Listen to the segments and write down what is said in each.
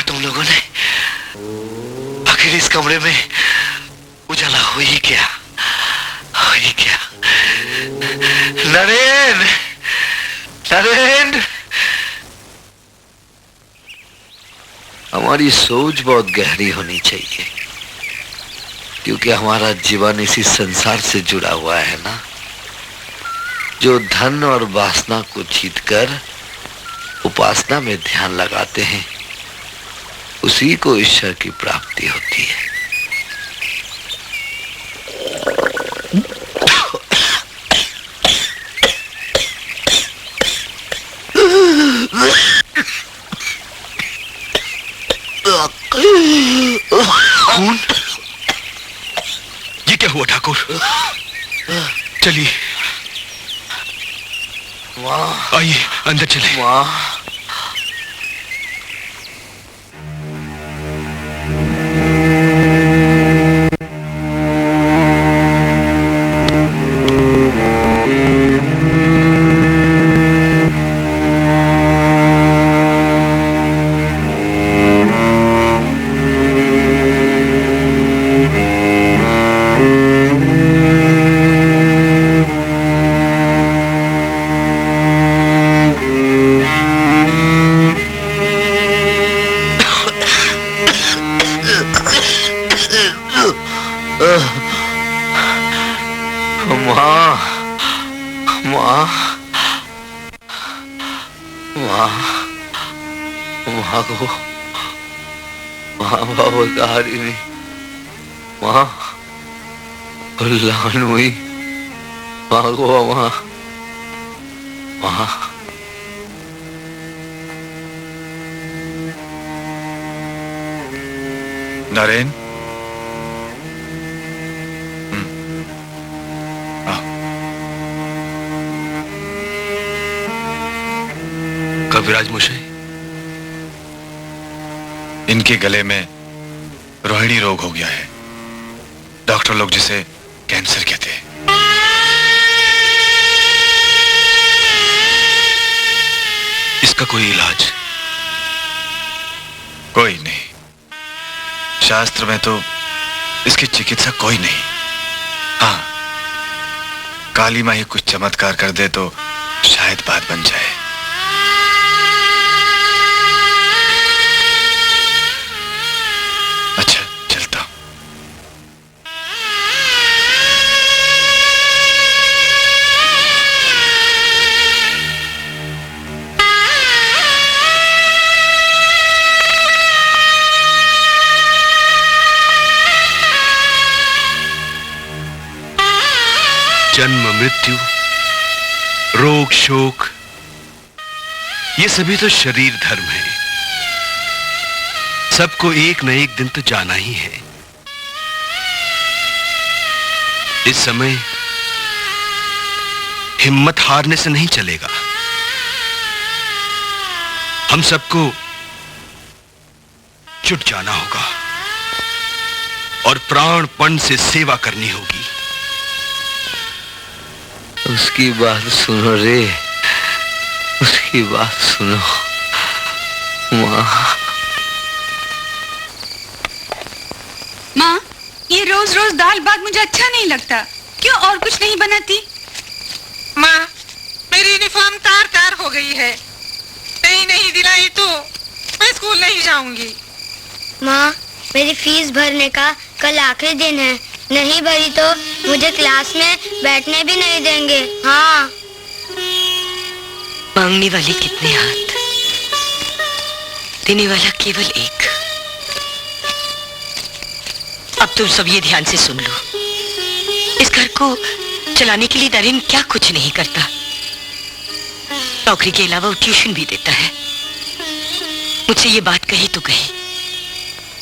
तुम लोगों ने आखिर इस कमरे में उजाला हो ही क्या, हो ही क्या? नरेन, नरेन, हमारी सोच बहुत गहरी होनी चाहिए, क्योंकि हमारा जीवन इसी संसार से जुड़ा हुआ है ना। जो धन और वासना को जीतकर उपासना में ध्यान लगाते हैं, उसी को ईश्वर की प्राप्ति होती है। खून? ये क्या हुआ ठाकुर? चलिए आइए अंदर चले। नरेन, कविराज मुशाई, इनके गले में रोहिणी रोग हो गया है। डॉक्टर लोग जिसे कैंसर कहते हैं। इसका कोई इलाज? कोई नहीं। शास्त्र में तो इसकी चिकित्सा कोई नहीं। हाँ, काली माँ ही कुछ चमत्कार कर दे तो शायद बात बन जाए। अच्छा, चलता हूं। जन्म मृत्यु, रोग शोक, ये सभी तो शरीर धर्म है। सबको एक न एक दिन तो जाना ही है। इस समय हिम्मत हारने से नहीं चलेगा। हम सबको जुट जाना होगा और प्राणपण से सेवा करनी होगी। उसकी बात सुनो रे, उसकी बात सुनो माँ। माँ, ये रोज रोज दाल भात मुझे अच्छा नहीं लगता। क्यों और कुछ नहीं बनाती? माँ, मेरी यूनिफॉर्म तार तार हो गई है। नहीं दिलाई तो मैं स्कूल नहीं जाऊंगी। माँ, मेरी फीस भरने का कल आखिरी दिन है। नहीं भरी तो मुझे क्लास में बैठने भी नहीं देंगे। हाँ। मांगने वाले कितने हाथ, देने वाला केवल एक। अब तुम सब ये ध्यान से सुन लो। इस घर को चलाने के लिए नरेन क्या कुछ नहीं करता। नौकरी के अलावा वो ट्यूशन भी देता है। मुझसे ये बात कही तो कही,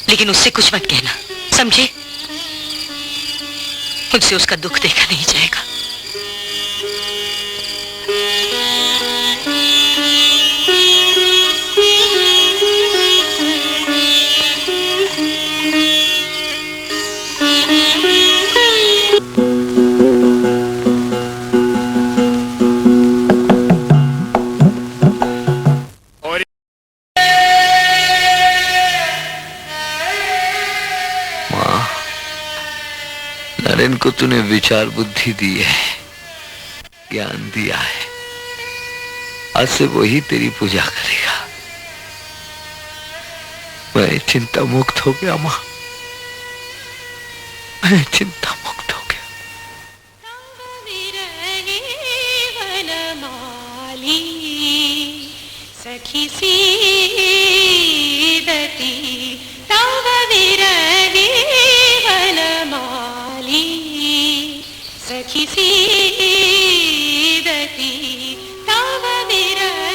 लेकिन उससे कुछ मत कहना, समझे? मुझसे उसका दुख देखा नहीं जाएगा। नारायण को तूने विचार बुद्धि दी है, ज्ञान दिया है। आज से वही तेरी पूजा करेगा। मैं चिंता मुक्त हो गया मां, मैं चिंता मुक्त हो गया। सखी सीदती तव विरहे वनमाली, सखी सीदती तव विरहे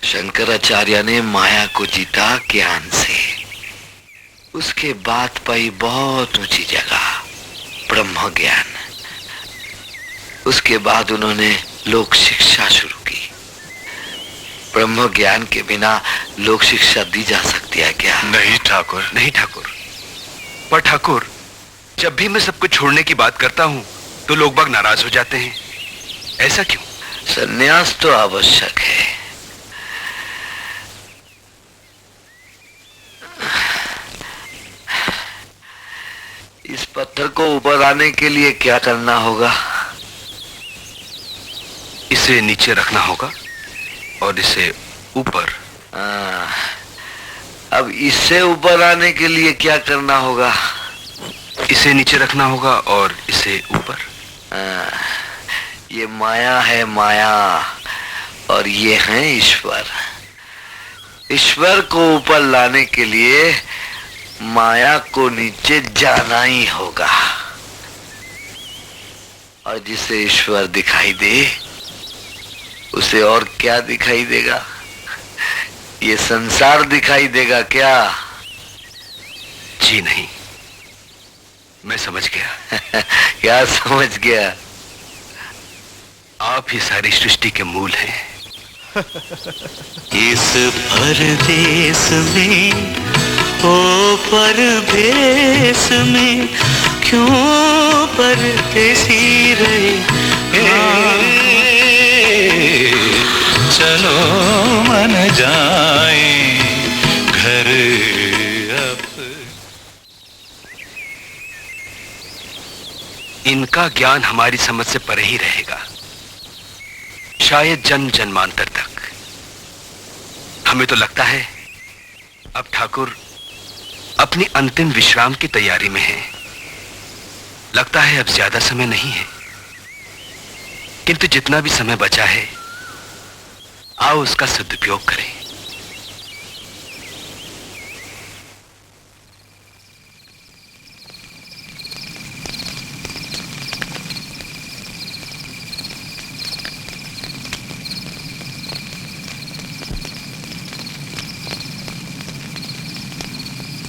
शंकराचार्य ने माया को जीता ज्ञान से। उसके बाद पाई बहुत ऊंची जगह ब्रह्म ज्ञान। उसके बाद उन्होंने लोक शिक्षा शुरू की। ब्रह्म ज्ञान के बिना लोक शिक्षा दी जा सकती है क्या? नहीं ठाकुर, नहीं ठाकुर। पर ठाकुर, जब भी मैं सबको छोड़ने की बात करता हूं तो लोग बाग नाराज हो जाते हैं। ऐसा क्यों? संन्यास तो आवश्यक है। इस पत्थर को ऊपर आने के लिए क्या करना होगा? इसे नीचे रखना होगा और इसे ऊपर। अब इससे ऊपर आने के लिए क्या करना होगा? इसे नीचे रखना होगा और इसे ऊपर। ये माया है, माया, और ये है ईश्वर। ईश्वर को ऊपर लाने के लिए माया को नीचे जाना ही होगा। और जिसे ईश्वर दिखाई दे उसे और क्या दिखाई देगा? ये संसार दिखाई देगा क्या? जी नहीं, मैं समझ गया। क्या समझ गया? आप ही सारी सृष्टि के मूल हैं। इस परदेश में, ओ परदेश में, क्यों परदेसी रहे? चलो मन जाए घर अब। इनका ज्ञान हमारी समझ से परे ही रहेगा, शायद जन्म जन्मांतर तक। हमें तो लगता है अब ठाकुर अपनी अंतिम विश्राम की तैयारी में है। लगता है अब ज्यादा समय नहीं है, किंतु जितना भी समय बचा है आओ उसका सदुपयोग करें।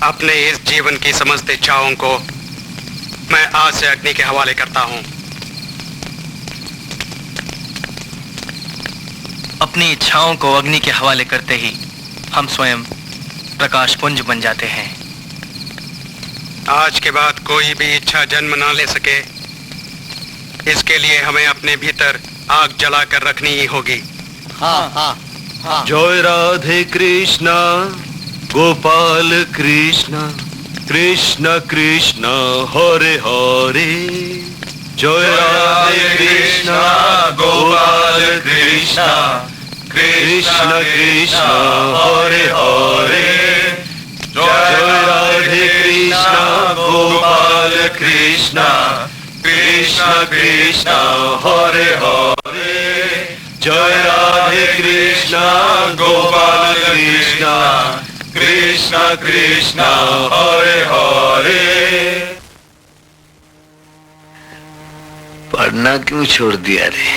अपने इस जीवन की समस्त इच्छाओं को मैं आज से अग्नि के हवाले करता हूं। अपनी इच्छाओं को अग्नि के हवाले करते ही हम स्वयं प्रकाश पुंज बन जाते हैं। आज के बाद कोई भी इच्छा जन्म ना ले सके, इसके लिए हमें अपने भीतर आग जला कर रखनी ही होगी। हाँ हाँ हाँ। जय राधे कृष्णा, गोपाल कृष्णा, कृष्ण कृष्ण हरे हरे जय राधे कृष्ण गोपाल कृष्ण कृष्ण कृष्ण हरे हरे जय राधे कृष्ण गोपाल कृष्ण कृष्ण कृष्ण हरे हरे जय राधे कृष्ण गोपाल कृष्ण कृष्ण कृष्ण हरे हरे। पढ़ना क्यों छोड़ दिया रे?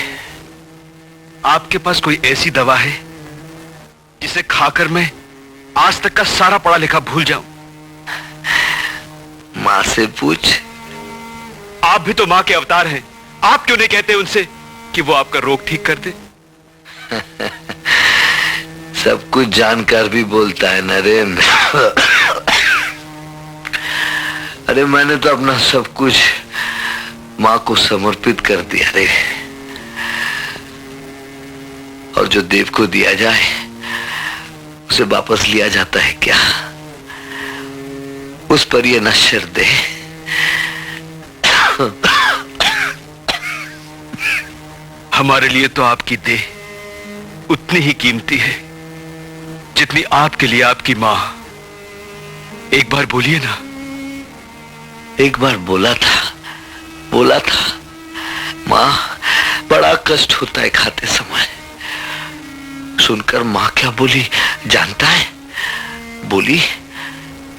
आपके पास कोई ऐसी दवा है जिसे खाकर मैं आज तक का सारा पढ़ा लिखा भूल जाऊं? माँ से पूछ। आप भी तो माँ के अवतार हैं। आप क्यों नहीं कहते उनसे कि वो आपका रोग ठीक कर दे? सब कुछ जानकर भी बोलता है नरेंद्र। अरे मैंने तो अपना सब कुछ माँ को समर्पित कर दिया रे। और जो देव को दिया जाए उसे वापस लिया जाता है क्या? उस पर ये नश्वर दे। हमारे लिए तो आपकी देह उतनी ही कीमती है जितनी आपके लिए आपकी मां। एक बार बोलिए ना। एक बार बोला था माँ, बड़ा कष्ट होता है खाते समय। सुनकर माँ क्या बोली जानता है? बोली,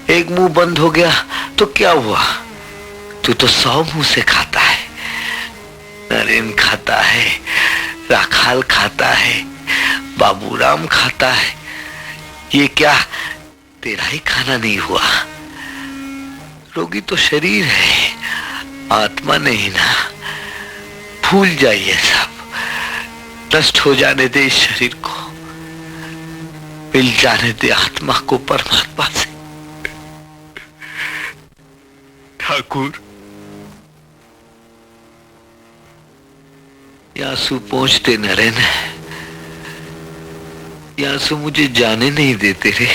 एक मुंह बंद हो गया तो क्या हुआ, तू तो 100 मुंह से खाता है। नरेन खाता है, राखाल खाता है, बाबूराम खाता है। ये क्या तेरा ही खाना नहीं हुआ? रोगी तो शरीर है, आत्मा नहीं ना। भूल जाइए सब, नष्ट हो जाने दे इस शरीर को, मिल जाने दे आत्मा को परमात्मा से। ठाकुर, यासु पहुंचते नरेन, यासु मुझे जाने नहीं देते रे,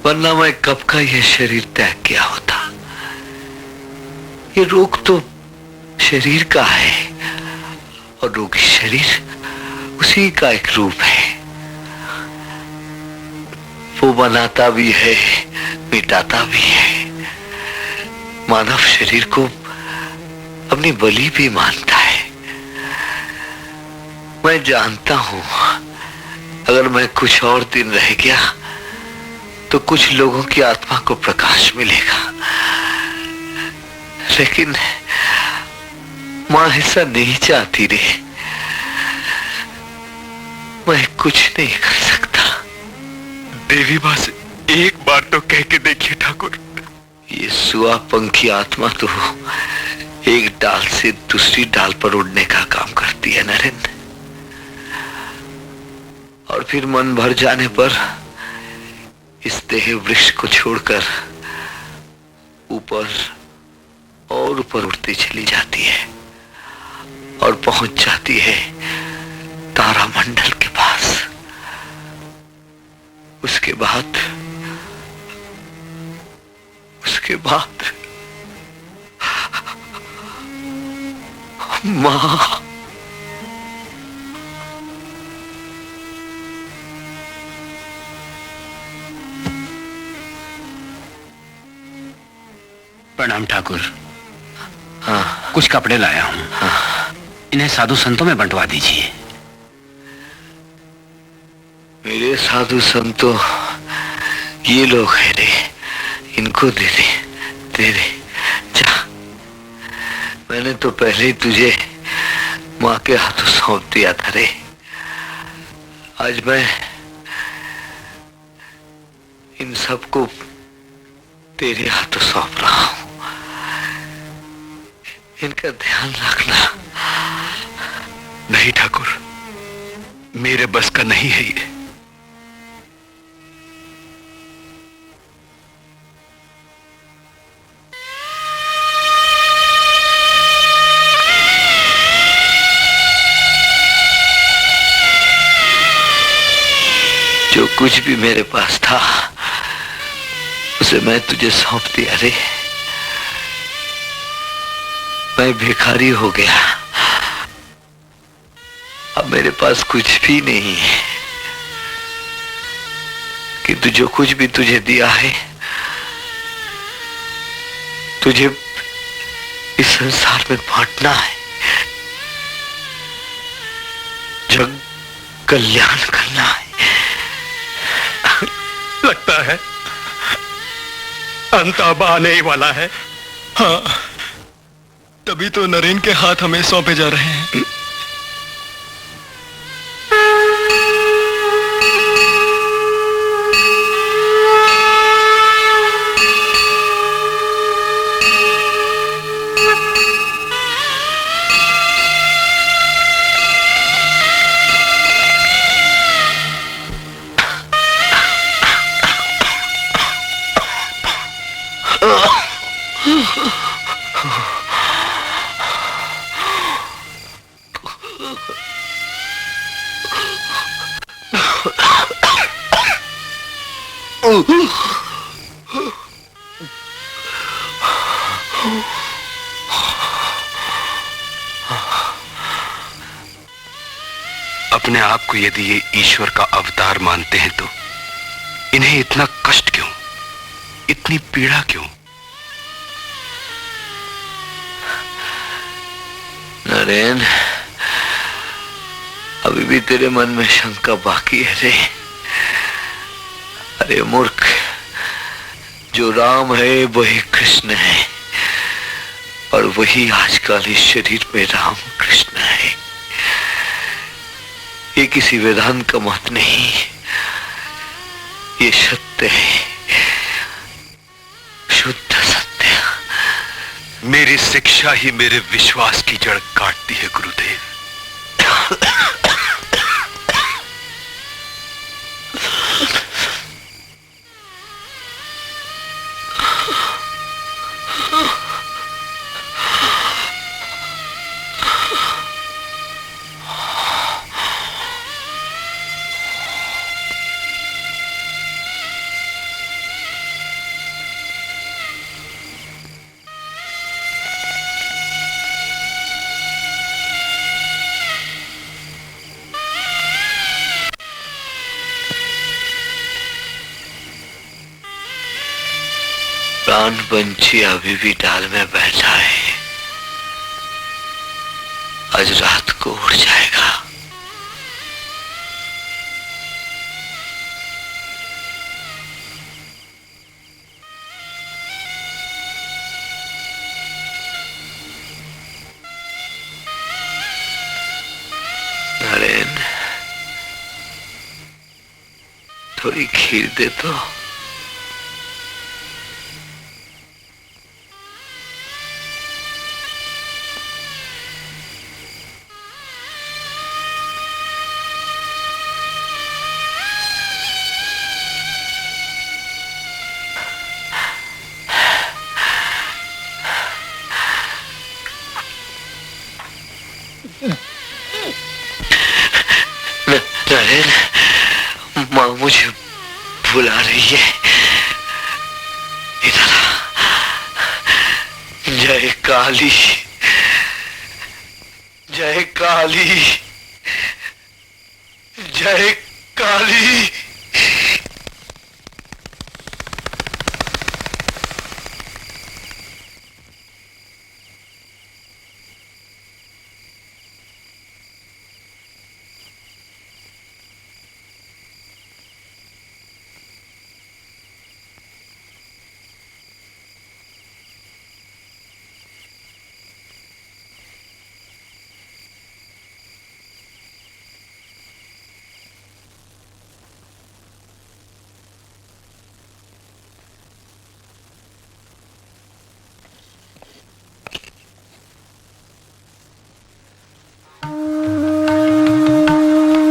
वरना मैं कब का यह शरीर त्याग किया होता। ये रोग तो शरीर का है और रोगी शरीर उसी का एक रूप है। वो बनाता भी है, मिटाता भी है। मानव शरीर को अपनी बलि भी मानता है। मैं जानता हूं अगर मैं कुछ और दिन रह गया तो कुछ लोगों की आत्मा को प्रकाश मिलेगा, लेकिन मां ऐसा नहीं चाहती रे। मैं कुछ नहीं कर सकता। देवी मां से एक बार तो कह के देखिए ठाकुर। ये सुआ पंखी आत्मा तो एक डाल से दूसरी डाल पर उड़ने का काम करती है नरेंद्र, और फिर मन भर जाने पर इस देह वृक्ष को छोड़कर ऊपर और ऊपर उड़ती चली जाती है और पहुंच जाती है तारामंडल के पास। उसके बाद मां प्रणाम ठाकुर। हाँ, कुछ कपड़े लाया हूं। हाँ। इन्हें साधु संतों में बंटवा दीजिए। मेरे साधु संतों ये लोग हैं रे, इनको दे दे जा। मैंने तो पहले ही तुझे माँ के हाथों सौंप दिया था रे। आज मैं इन सबको तेरे हाथों सौंप रहा हूं। इनका ध्यान रखना। नहीं ठाकुर, मेरे बस का नहीं है ये। जो कुछ भी मेरे पास था उसे मैं तुझे सौंप दिया रे। मैं भिखारी हो गया, अब मेरे पास कुछ भी नहीं है, किंतु जो कुछ भी तुझे दिया है तुझे इस संसार में बांटना है, जग कल्याण करना है। लगता है अंत अब आने ही वाला है। हाँ, तभी तो नरेन के हाथ हमें सौंपे जा रहे हैं। अपने आप को यदि ये ईश्वर का अवतार मानते हैं तो इन्हें इतना कष्ट क्यों, इतनी पीड़ा क्यों? नरेन, अभी भी तेरे मन में शंका बाकी है रे। अरे मूर्ख, जो राम है वही कृष्ण है, और वही आजकल इस शरीर में राम कृष्ण है। ये किसी वेदांत का मत नहीं, ये सत्य है, शुद्ध सत्य। मेरी शिक्षा ही मेरे विश्वास की जड़ काटती है गुरुदेव। प्राण पंछी अभी भी डाल में बैठा है, आज रात को उड़ जाएगा। नरेन, थोड़ी खीर दे तो। नरेन, माँ मुझे बुला रही है, इधर आ। जय काली, जय काली, जय काली।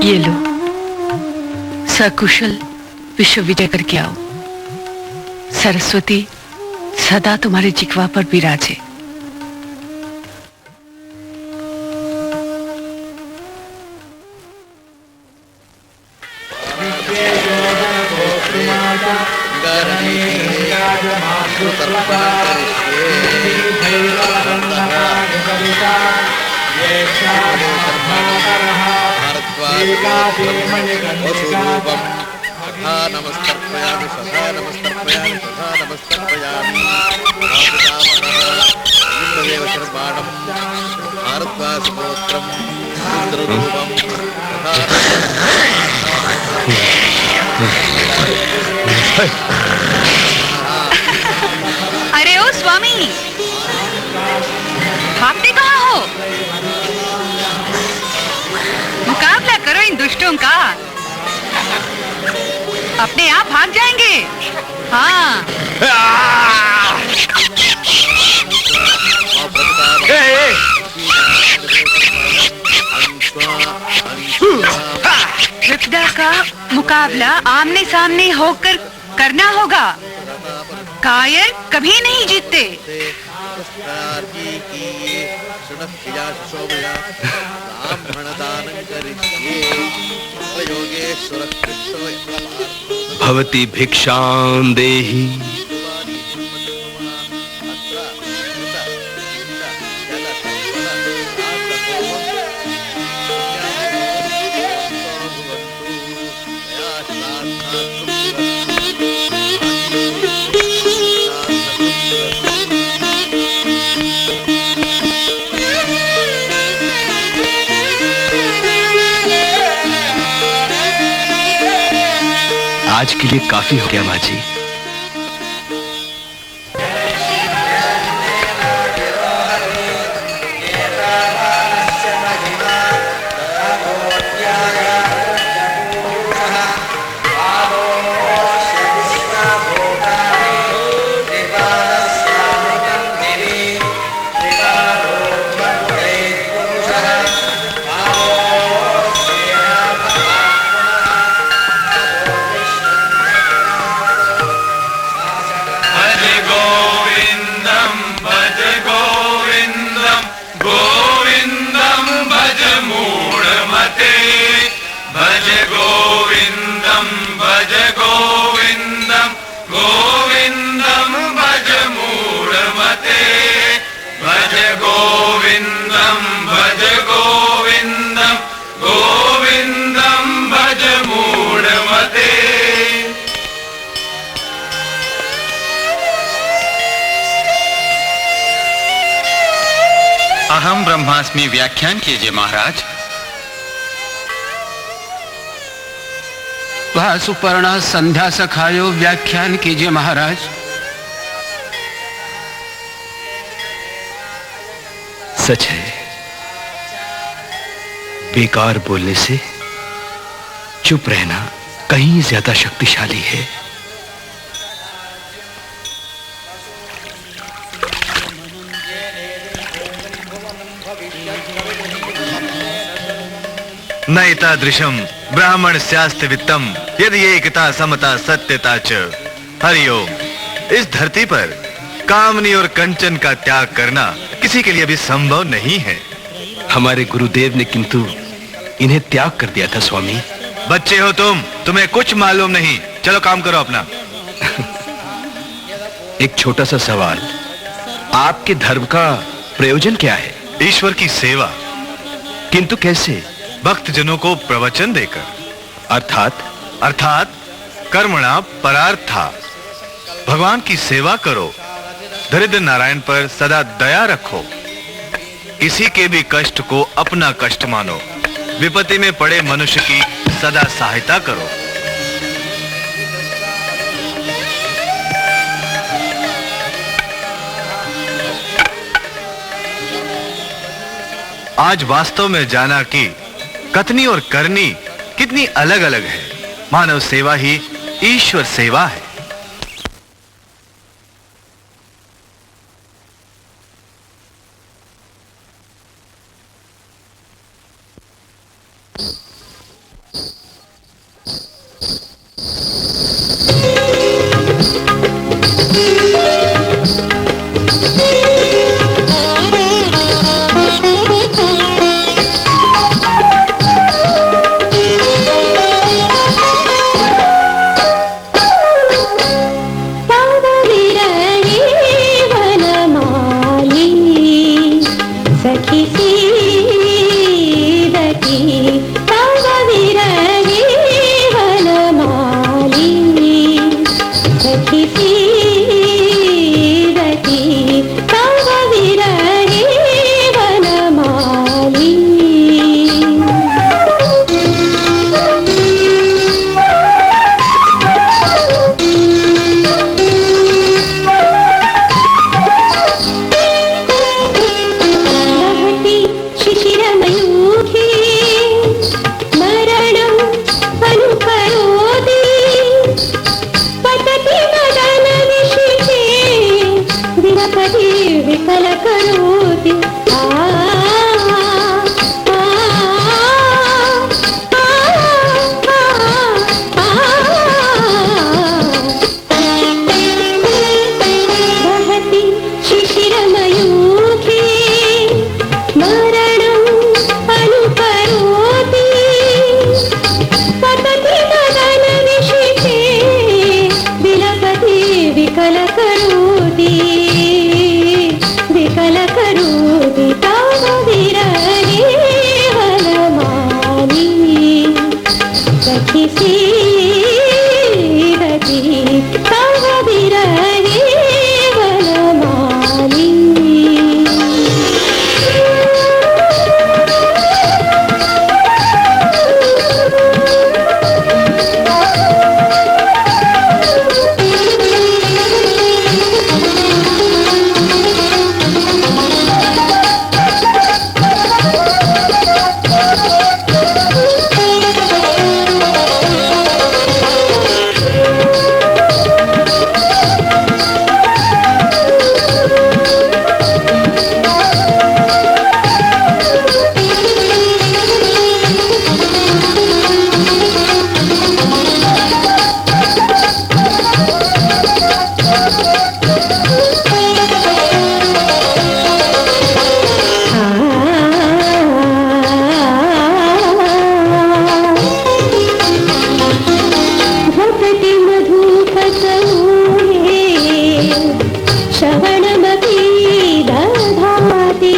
ये लो, सकुशल विश्व विजय करके आओ। सरस्वती सदा तुम्हारे जिह्वा पर विराजे। अरे ओ स्वामी, भागते कहाँ हो? मुकाबला करो इन दुष्टों का, अपने आप भाग जाएंगे। हाँ। विपदा का मुकाबला आमने सामने होकर करना होगा। कायर कभी नहीं जीतते। भवती भिक्षां देहि। आज के लिए काफी हो गया माँ जी। अहम ब्रह्मास्मि व्याख्यान कीजिए महाराज। वह सुपर्णा संध्या सखायो व्याख्यान कीजिए महाराज। सच है, बेकार बोलने से चुप रहना कहीं ज्यादा शक्तिशाली है। न एतादृशं ब्राह्मण स्यास्ति वित्तम यदि एकता समता सत्यता च। हरिओम। इस धरती पर कामनी और कंचन का त्याग करना किसी के लिए भी संभव नहीं है। हमारे गुरुदेव ने किंतु इन्हें त्याग कर दिया था स्वामी। बच्चे हो तुम, तुम्हें कुछ मालूम नहीं। चलो काम करो अपना। एक छोटा सा सवाल, आपके धर्म का प्रयोजन क्या है? ईश्वर की सेवा। किंतु कैसे? भक्त जनों को प्रवचन देकर। अर्थात कर्मणा परार्था। भगवान की सेवा करो, दरिद्र नारायण पर सदा दया रखो, किसी के भी कष्ट को अपना कष्ट मानो, विपत्ति में पड़े मनुष्य की सदा सहायता करो। आज वास्तव में जाना कि कथनी और करनी कितनी अलग अलग है। मानव सेवा ही ईश्वर सेवा है। वसति मधुपसमूहे श्रवणमपि दधाति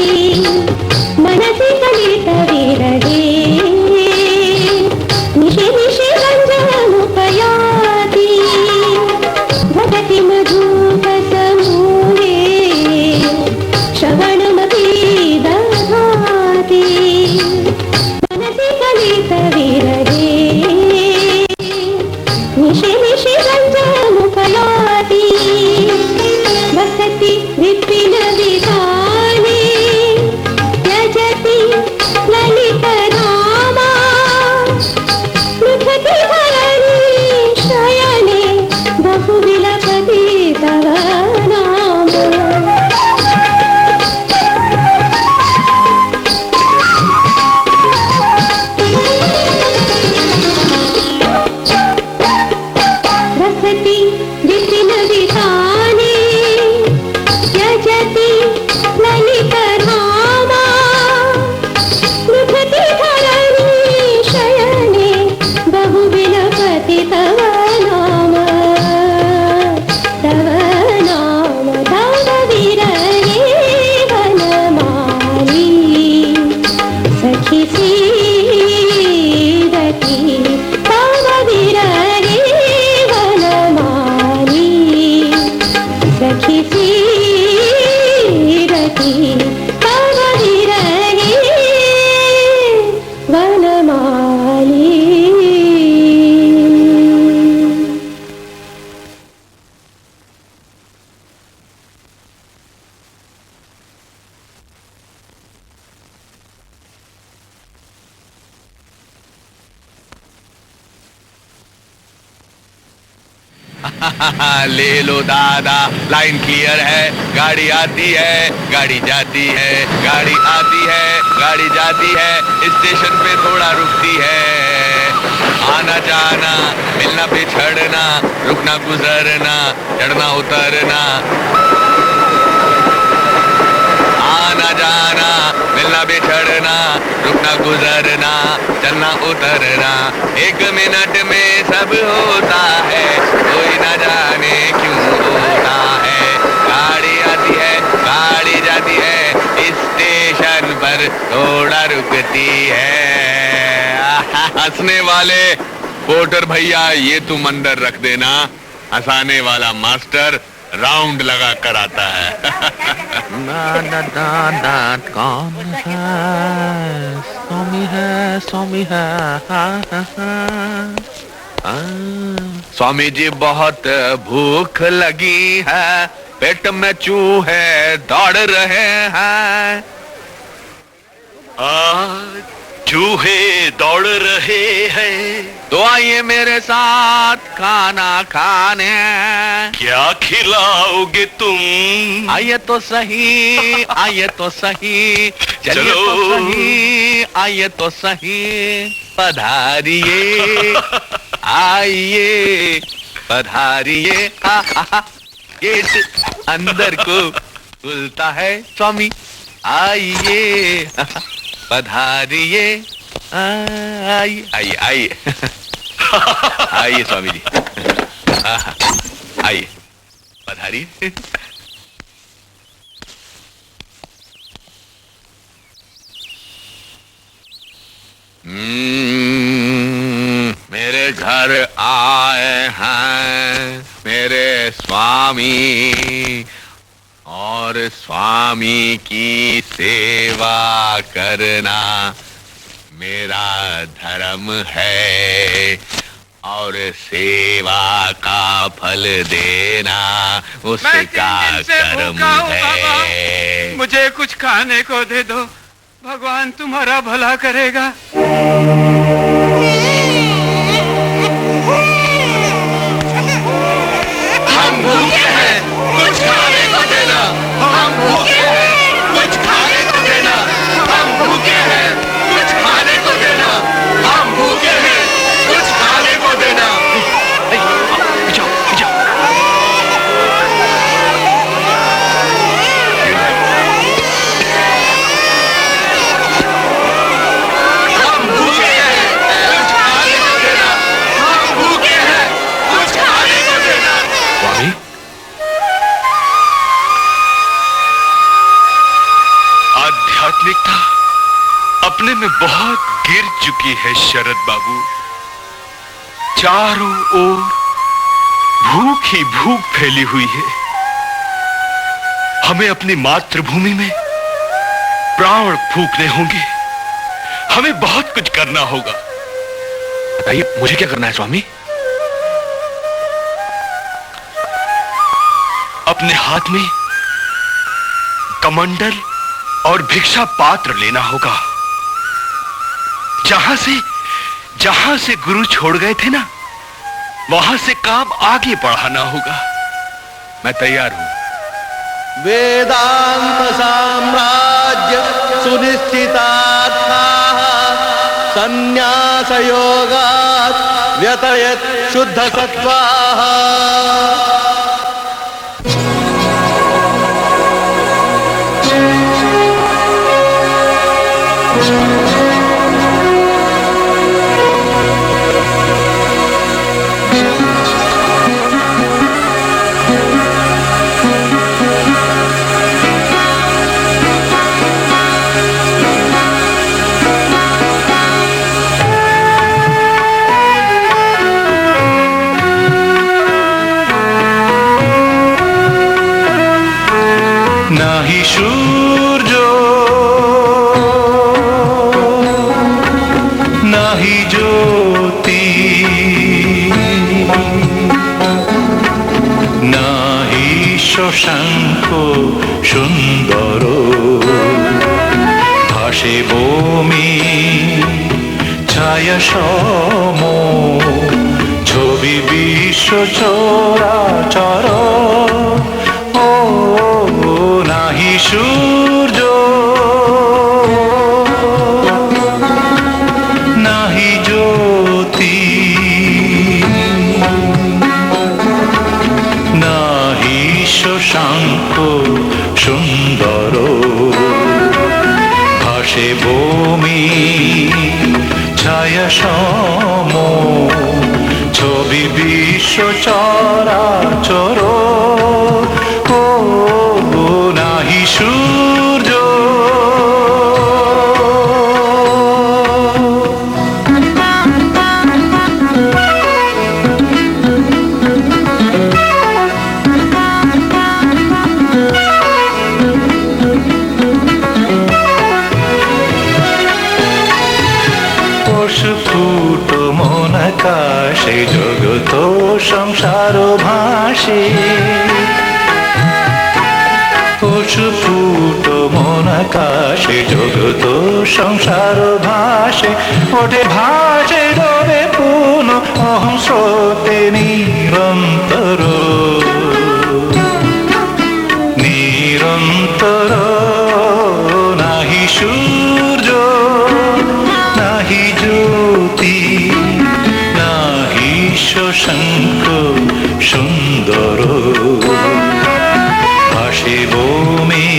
मनसि कलितविरहे निशि निशि रञ्जनमुपयाति वसति मधुपसमूहे श्रवणमपि दधाति मनसि कलितविरहे निशि निशि रञ्जनमुपयाति वसति विपिन विताने त्यजति ललितनामा पृथति धरणी शयने बहु विलपति तव नाम वसति विपिन विताने त्यजति ललितनामा पृथति धरणी शयने बहु विलपति तव नाम तव विरहे वनमाली सखी सीरति तव विरहे वनमाली सखी सीरति तव विरहे वनमाली। ले लो दादा, लाइन क्लियर है, गाड़ी आती है, गाड़ी जाती है, गाड़ी आती है, गाड़ी जाती है, स्टेशन पे थोड़ा रुकती है। आना जाना, मिलना बिछड़ना, रुकना गुजरना, चढ़ना उतरना। आना जाना, मिलना बिछड़ना, रुकना गुजरना, चलना उतरना। 1 मिनट में सब होता है, कोई न जाने क्यों होता है। गाड़ी आती है, गाड़ी जाती है, स्टेशन पर थोड़ा रुकती है। हंसने वाले पोर्टर भैया ये तुम अंदर रख देना, हंसाने वाला मास्टर राउंड लगा कर आता है। कौन है? स्वामी है। स्वामी जी बहुत भूख लगी है, पेट में चूहे दौड़ रहे हैं। चूहे दौड़ रहे हैं, तो आइए मेरे साथ खाना खाने। क्या खिलाओगे तुम? आइए तो सही, आइए तो सही, चलिए तो सही, आइए तो सही। पधारिए, आइए पधारिए। गेट अंदर को खुलता है, स्वामी आइए पधारिए। आइए आइए आइए आइए स्वामी जी, आइए पधारिए। मेरे घर आए हैं मेरे स्वामी, और स्वामी की सेवा करना मेरा धर्म है, और सेवा का फल देना उसका कर्म है। मुझे कुछ खाने को दे दो, भगवान तुम्हारा भला करेगा। हम भूखे हैं, कुछ खाने को देना। हम भूखे हैं, कुछ खाने को देना। हम भूखे हैं, कुछ खाने को देना। हम भूखे हैं, कुछ खाने को देना। हम भूखे हैं, में बहुत गिर चुकी है शरद बाबू। चारों ओर भूख ही भूख फैली हुई है। हमें अपनी मातृभूमि में प्राण फूंकने होंगे। हमें बहुत कुछ करना होगा। बताइए मुझे क्या करना है स्वामी? अपने हाथ में कमंडल और भिक्षा पात्र लेना होगा। जहां से गुरु छोड़ गए थे ना, वहां से काम आगे बढ़ाना होगा। मैं तैयार हूं। वेदांत साम्राज्य सुनिश्चितार्थाः संन्यास योगात् व्यतयत् शुद्ध सत्त्वाः। नाही सूर्य नाही ज्योति नाही शशांक सुंदर भाषे भूमि छाया सम छवि विश्व चराचर। नाही सूर्य नाही ज्योति नाही शशांक सुंदर भाषे भूमि छाया सम छवि विश्व चराचर। नाही सूर्य पशुफूट मन आकाशे जगत संसार भाषे। पशुफूट मन आकाशे जगत संसार भाषे ओठे भाषे डोबे पुनः अहं स्रोते निरंतर निरंतर। नाही सूर्य नाही ज्योति नाही शशांक सुंदर भाषे भूमि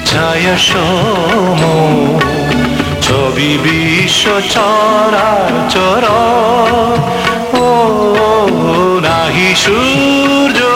छाया सम छवि विश्व चराचर। नाही सूर्य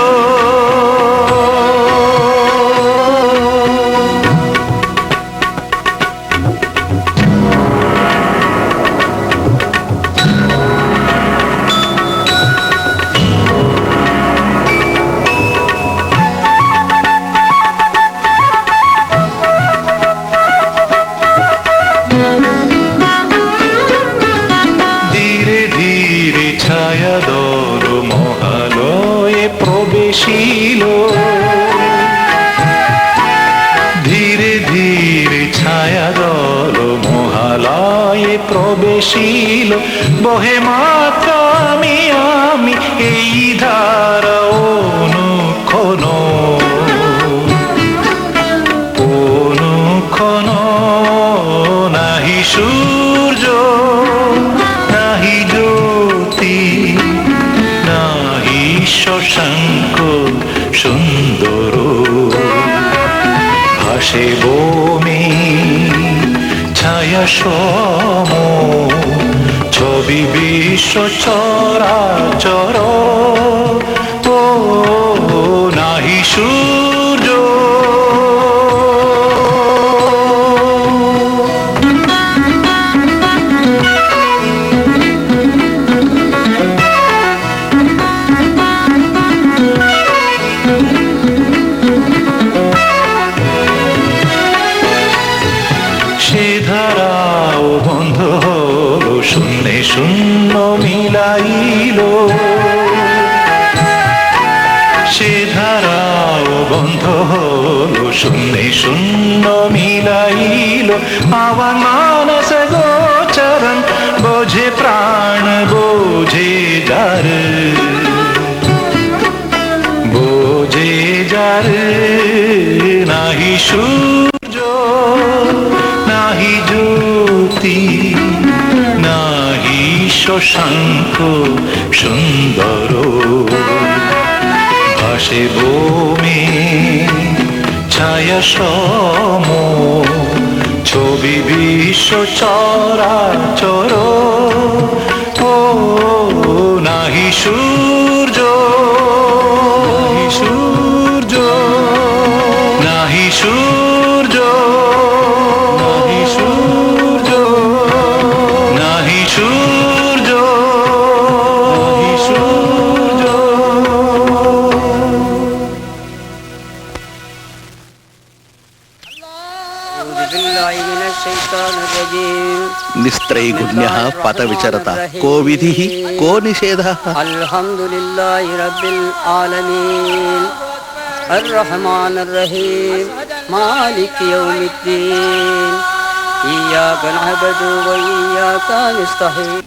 धीरे धीरे छाया दल महालये प्रवेशिल बहे मात्र आमी आमी एई धारा अनुक्षण अनुक्षण। नाही सूर्य नाही ज्योति नाही शशांक सुंदर भाषे भूमि छाया सम छवि विश्व चराचर। नाही सूर्य বন্ধ হলো শূন্যে শূন্য মিলাইল আমার মানস গোচরণ বোঝে প্রাণ বোঝে যার বোঝে যার নাহি সূর্য নাহি জ্যোতি নাহি শশাঙ্ক সুন্দর ভাসে বমে ছায়া সম ছবি বিশ্ব চরাচর ও নাহি সূর্য সূর্য নাহি সূর্য নাহি সূর্য নাহি সূর্য নাহি সূর্য निस्त्रैगुण्यः पतविचरतः को विधिः को निषेधः अल्हम्दुलिल्लाहि रब्बिल आलमीन अर्रहमानिर रहीम मालिक यौमिद्दीन इय्याका नअबुदु व इय्याका नस्तईन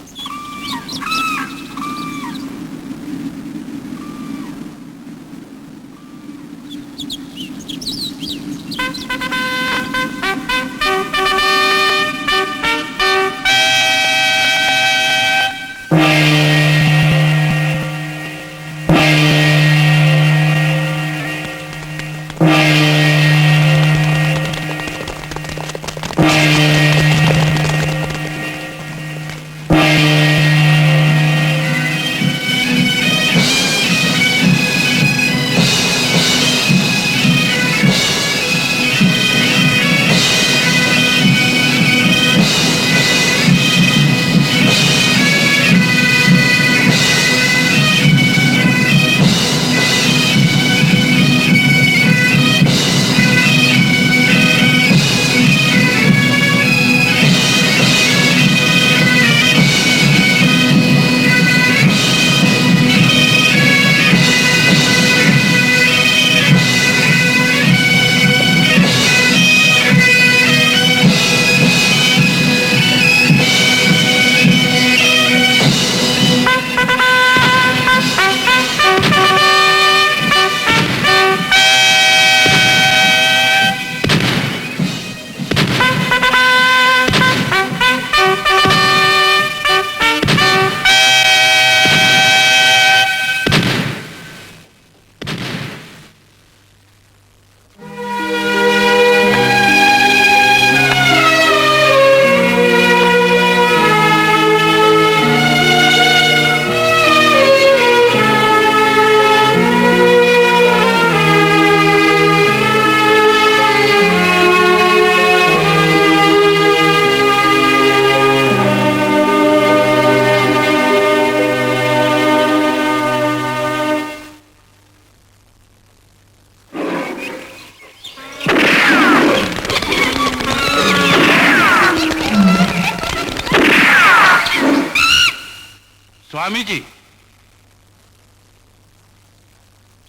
स्वामी जी,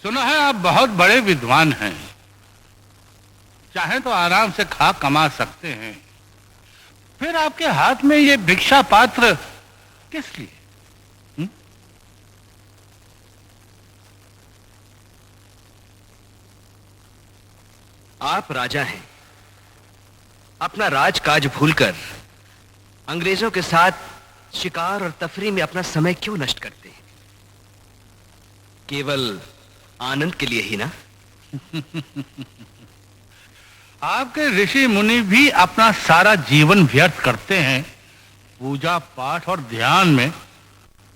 सुना है आप बहुत बड़े विद्वान हैं, चाहे तो आराम से खा कमा सकते हैं, फिर आपके हाथ में ये भिक्षा पात्र किस लिए? आप राजा हैं, अपना राजकाज भूलकर अंग्रेजों के साथ शिकार और तफरी में अपना समय क्यों नष्ट करते हैं? केवल आनंद के लिए ही ना? आपके ऋषि मुनि भी अपना सारा जीवन व्यर्थ करते हैं पूजा पाठ और ध्यान में,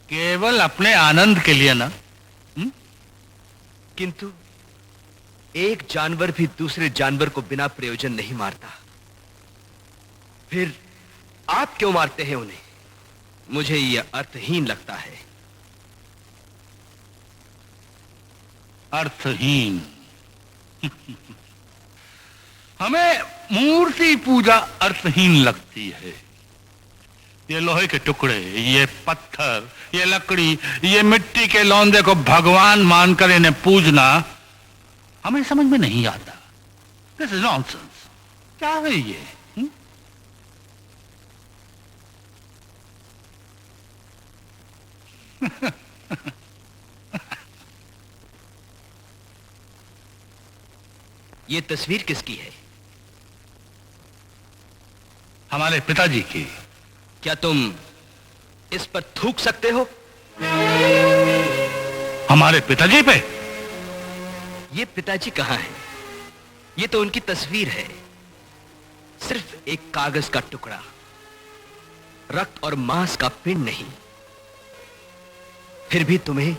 केवल अपने आनंद के लिए ना? किंतु एक जानवर भी दूसरे जानवर को बिना प्रयोजन नहीं मारता, फिर आप क्यों मारते हैं उन्हें? मुझे यह अर्थहीन लगता है। अर्थहीन? हमें मूर्ति पूजा अर्थहीन लगती है। ये लोहे के टुकड़े, ये पत्थर, ये लकड़ी, ये मिट्टी के लौंदे को भगवान मानकर इन्हें पूजना हमें समझ में नहीं आता। This is nonsense. क्या है ये? ये तस्वीर किसकी है? हमारे पिताजी की। क्या तुम इस पर थूक सकते हो? हमारे पिताजी पे? ये पिताजी कहाँ है? ये तो उनकी तस्वीर है, सिर्फ एक कागज का टुकड़ा, रक्त और मांस का पिंड नहीं। फिर भी तुम्हें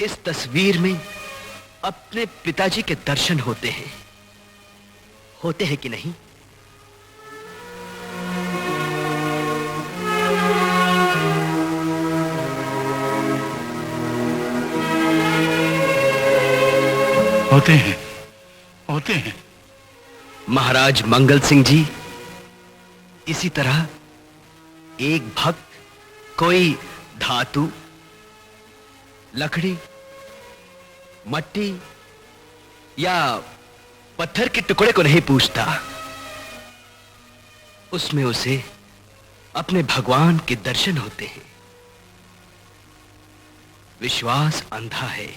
इस तस्वीर में अपने पिताजी के दर्शन होते हैं कि नहीं? होते हैं। महाराज मंगल सिंह जी, इसी तरह एक भक्त कोई धातु, लकड़ी, मट्टी या पत्थर के टुकड़े को नहीं पूछता, उसमें उसे अपने भगवान के दर्शन होते हैं। विश्वास अंधा है,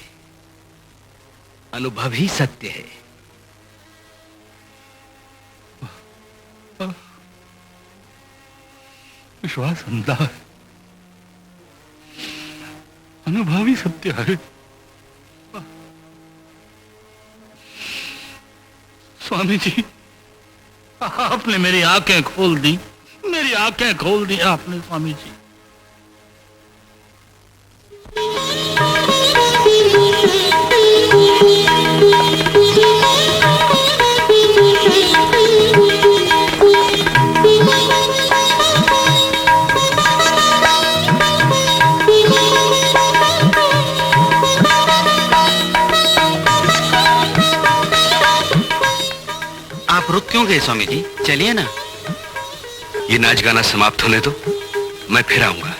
अनुभव ही सत्य है। विश्वास अंधा है, अनुभव ही सत्य है। स्वामी जी, आपने मेरी आंखें खोल दी, मेरी आंखें खोल दी आपने स्वामी जी। आप रुक क्यों गए स्वामी जी? चलिए ना। ये नाच गाना समाप्त होने दो, मैं फिर आऊंगा।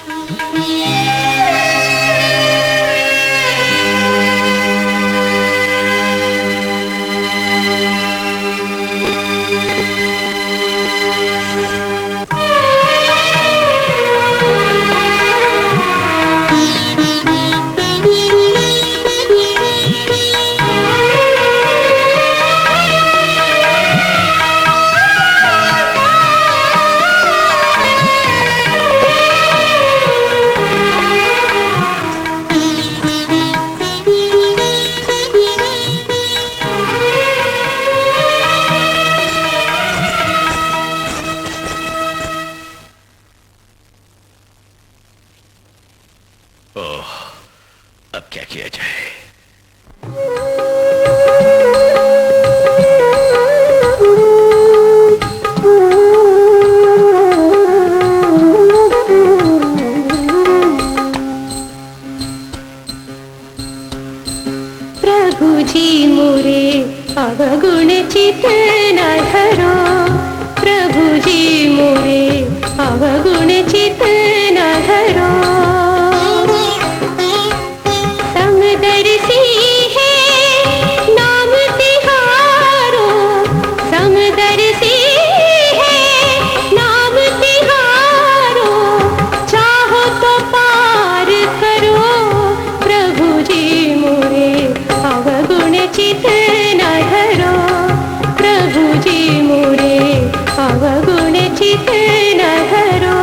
अब क्या किया जाए? प्रभु जी मोरे अवगुण चित न धरो, प्रभु जी मोरे अवगुण चित न धरो। समदर्शी है नाम तिहारो, समदर्शी है नाम तिहारो, चाहो तो पार करो, प्रभु जी मोरे अवगुण चित न धरो, प्रभु जी मोरे अवगुण चित न धरो।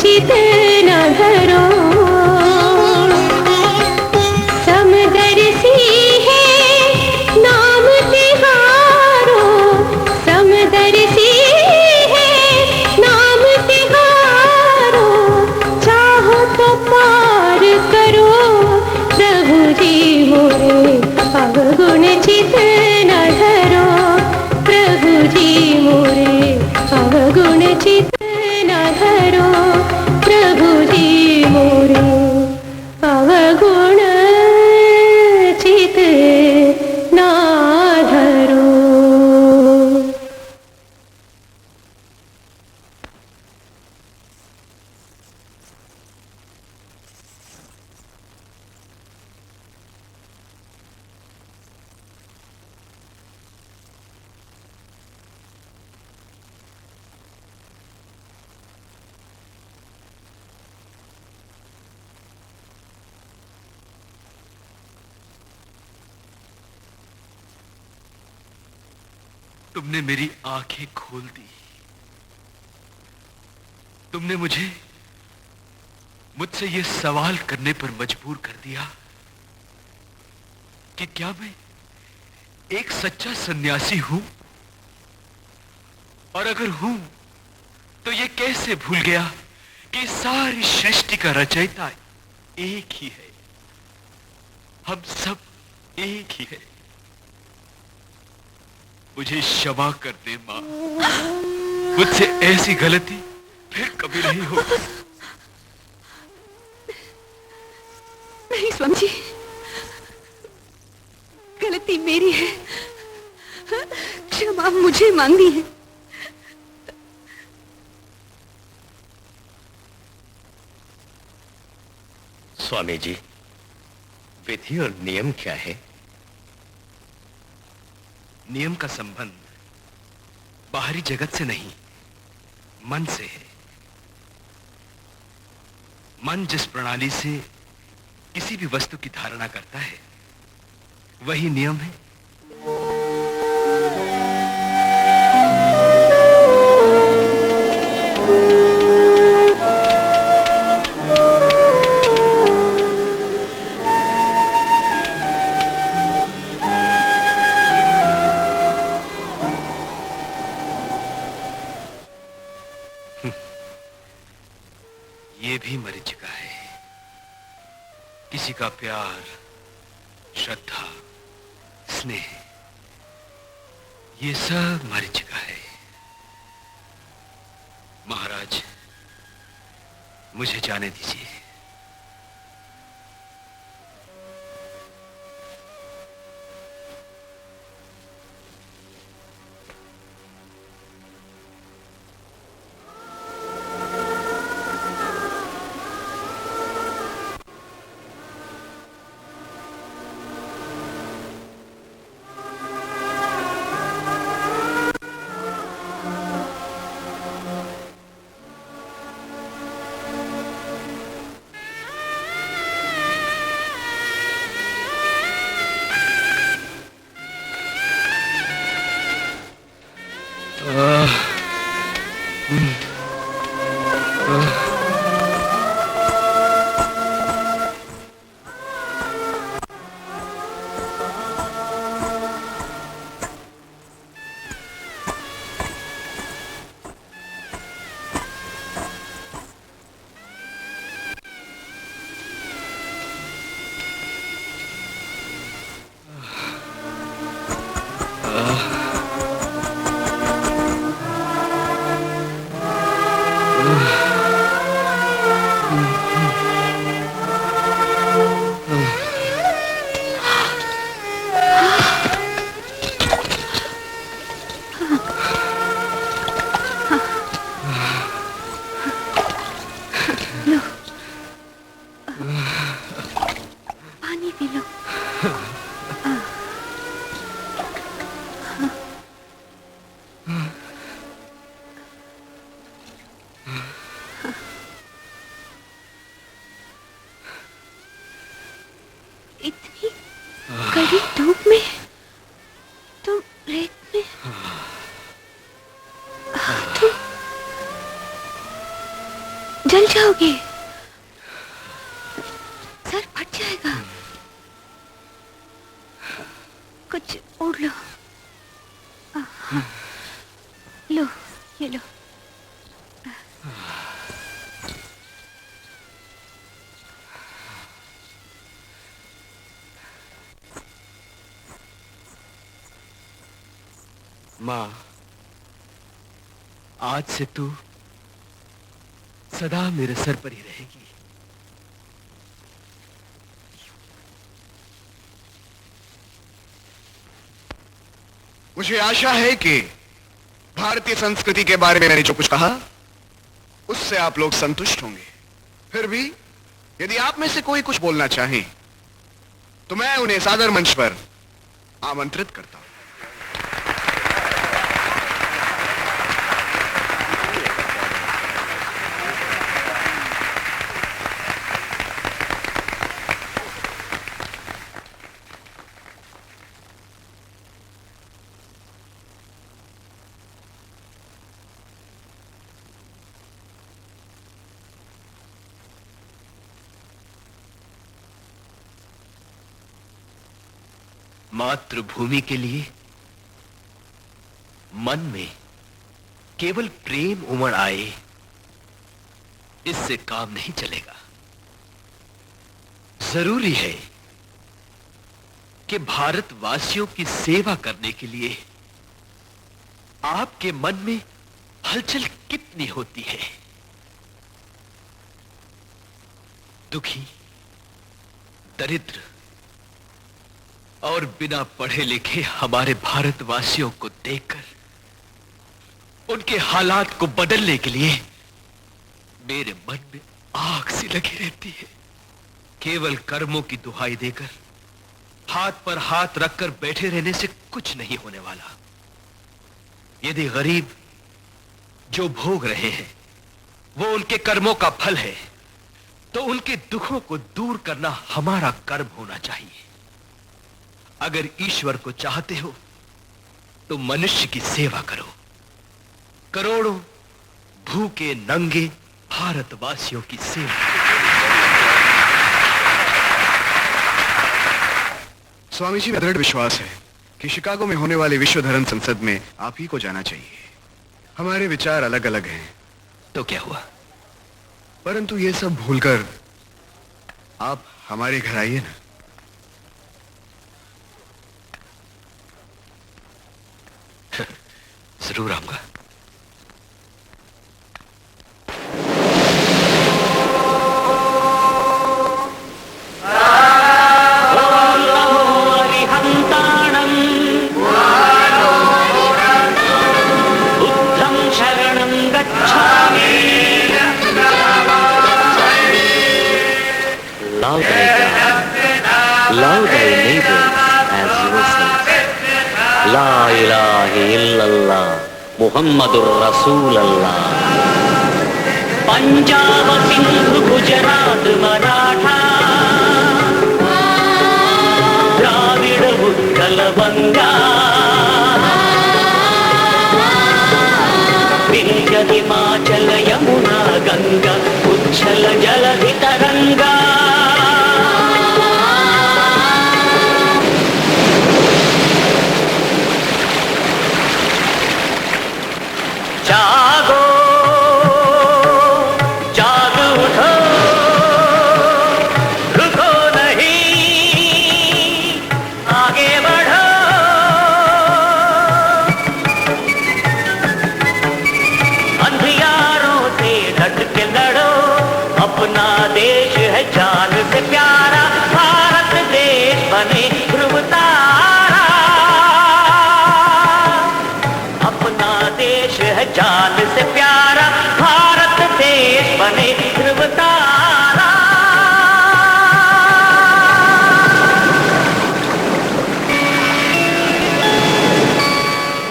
चित न धरो, समदर्शी है नाम तिहारो, समदर्शी है नाम तिहारो, चाहो तो पार करो प्रभु जी मोरे, अवगुण चित न धरो प्रभु जी मोरे, अवगुण चित न धरो प्रभु जी मोरे, अवगुण चित न धरो। तुमने मेरी आंखें खोल दी। तुमने मुझसे ये सवाल करने पर मजबूर कर दिया कि क्या मैं एक सच्चा सन्यासी हूं, और अगर हूं तो ये कैसे भूल गया कि सारी सृष्टि का रचयिता एक ही है, हम सब एक ही है। मुझे क्षमा कर दे मां, मुझसे ऐसी गलती फिर कभी नहीं होगी। नहीं स्वामी जी, गलती मेरी है, क्षमा मुझे मांगनी है। स्वामी जी, विधि और नियम क्या है? नियम का संबंध बाहरी जगत से नहीं, मन से है। मन जिस प्रणाली से किसी भी वस्तु की धारणा करता है, वही नियम है। ये भी मरीचिका है। किसी का प्यार, श्रद्धा, स्नेह, ये सब मरीचिका है। महाराज, मुझे जाने दीजिए। जल जाओगे, सर फट जाएगा। कुछ ओढ़ लो। लो, ये लो। माँ, आज से तू सदा मेरे सर पर ही रहेगी। मुझे आशा है कि भारतीय संस्कृति के बारे में मैंने जो कुछ कहा उससे आप लोग संतुष्ट होंगे। फिर भी यदि आप में से कोई कुछ बोलना चाहे तो मैं उन्हें सादर मंच पर आमंत्रित करता हूं। मातृभूमि के लिए मन में केवल प्रेम उमड़ आए, इससे काम नहीं चलेगा। जरूरी है कि भारतवासियों की सेवा करने के लिए आपके मन में हलचल कितनी होती है। दुखी, दरिद्र और बिना पढ़े लिखे हमारे भारतवासियों को देखकर उनके हालात को बदलने के लिए मेरे मन में आग सी लगी रहती है। केवल कर्मों की दुहाई देकर हाथ पर हाथ रखकर बैठे रहने से कुछ नहीं होने वाला। यदि गरीब जो भोग रहे हैं वो उनके कर्मों का फल है, तो उनके दुखों को दूर करना हमारा कर्म होना चाहिए। अगर ईश्वर को चाहते हो तो मनुष्य की सेवा करो। करोड़ों भूखे नंगे भारतवासियों की सेवा। स्वामी जी, दृढ़ विश्वास है कि शिकागो में होने वाले विश्व धर्म संसद में आप ही को जाना चाहिए। हमारे विचार अलग अलग हैं। तो क्या हुआ? परंतु ये सब भूलकर आप हमारे घर आइए ना। जरूर आऊंगा। बुद्धं शरणं गच्छामि। Love thy God, love thy neighbor as yourself. La ilaha illallah, Muhammadur Rasulullah. Punjab Sindhu Gujarat Maratha Dravida Utkal बंगा विंध्य हिमाचल यमुना गंगा उच्छल जलधि तरंगा। जागो जाग उठो, रुको नहीं, आगे बढ़ो। अंधियारों से डट के लड़ो, अपना देश है जान से प्यारा। भारत देश बने ध्रुव तारा, अपना देश है जान से प्यारा। भारत देश बने ध्रुव तारा।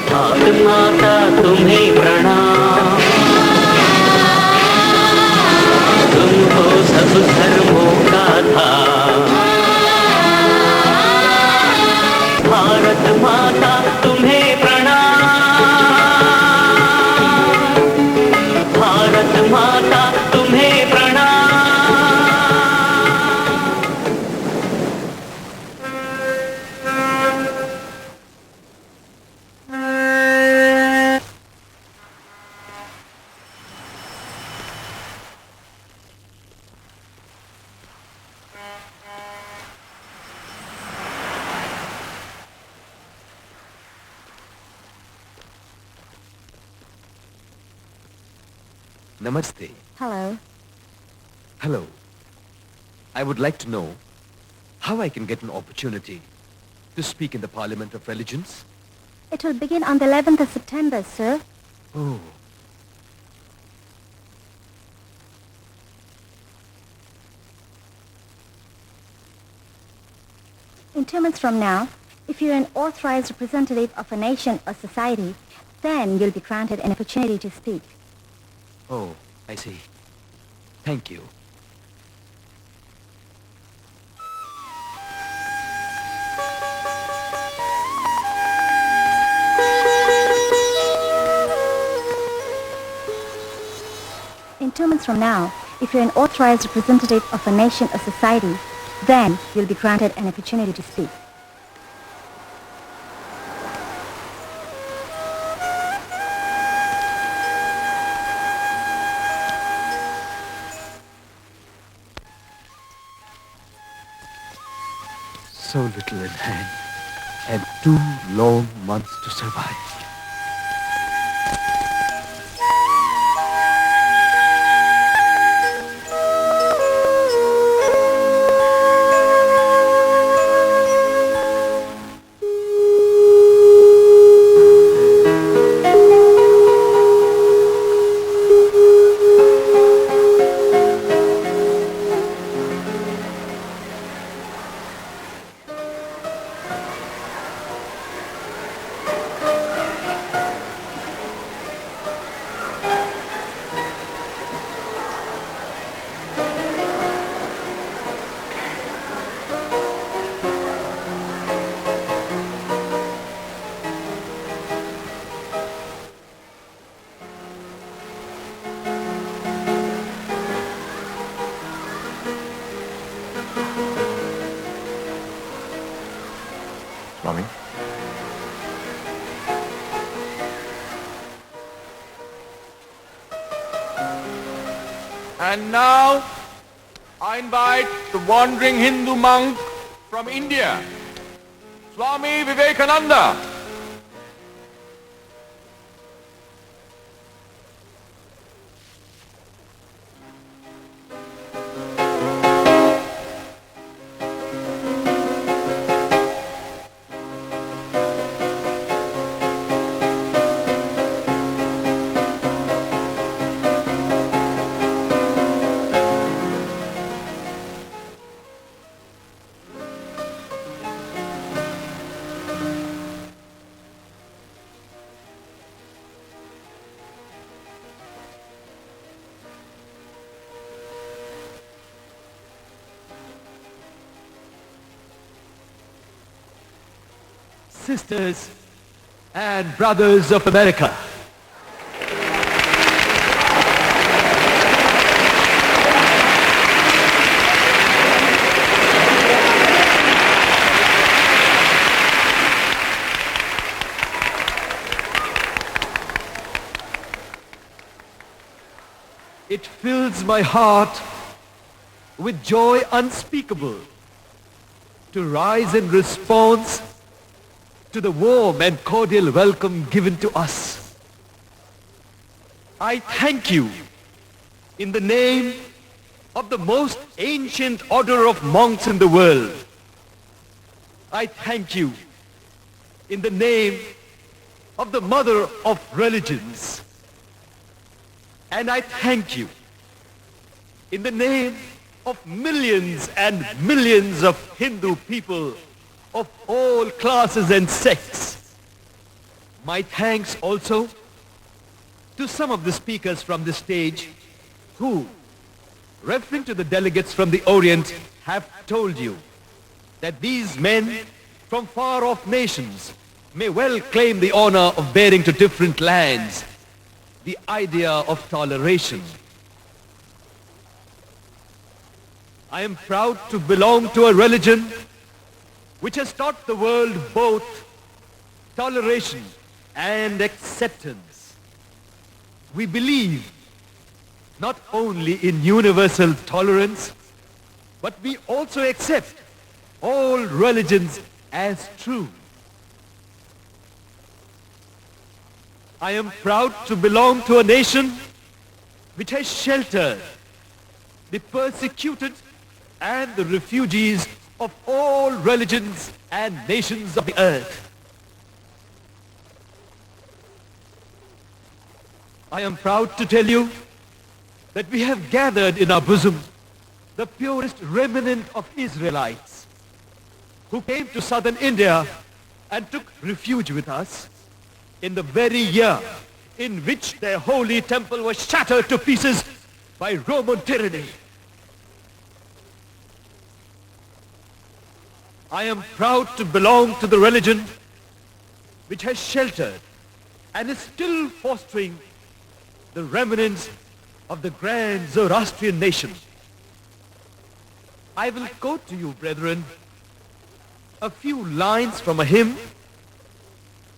भारत माता तुम्हें प्रणाम, तुम हो सब धर्मों का धाम। भारत माता तुम्हें प्रणाम, भारत माता तुम्हें Namaste. Hello. Hello. I would like to know how I can get an opportunity to speak in the Parliament of Religions. It will begin on the 11th of September, sir. Oh. In 2 months from now, if you're an authorized representative of a nation or society, then you'll be granted an opportunity to speak. Oh, I see. Thank you. In 2 months from now, if you're an authorized representative of a nation or society, then you'll be granted an opportunity to speak. So little in hand, and 2 long months to survive. Swami? And now, I invite the wandering Hindu monk from India, Swami Vivekananda. Sisters and brothers of America. It fills my heart with joy unspeakable to rise in response to the warm and cordial welcome given to us. I thank you in the name of the most ancient order of monks in the world. I thank you in the name of the mother of religions. And I thank you in the name of millions and millions of Hindu people of all classes and sects. My thanks also to some of the speakers from the stage who, referring to the delegates from the Orient, have told you that these men from far-off nations may well claim the honor of bearing to different lands the idea of toleration. I am proud to belong to a religion which has taught the world both toleration and acceptance. We believe not only in universal tolerance, but we also accept all religions as true. I am proud to belong to a nation which has sheltered the persecuted and the refugees of all religions and nations of the earth. I am proud to tell you that we have gathered in our bosom the purest remnant of Israelites who came to southern India and took refuge with us in the very year in which their holy temple was shattered to pieces by Roman tyranny. I am proud to belong to the religion which has sheltered and is still fostering the remnants of the grand Zoroastrian nation. I will quote to you, brethren, a few lines from a hymn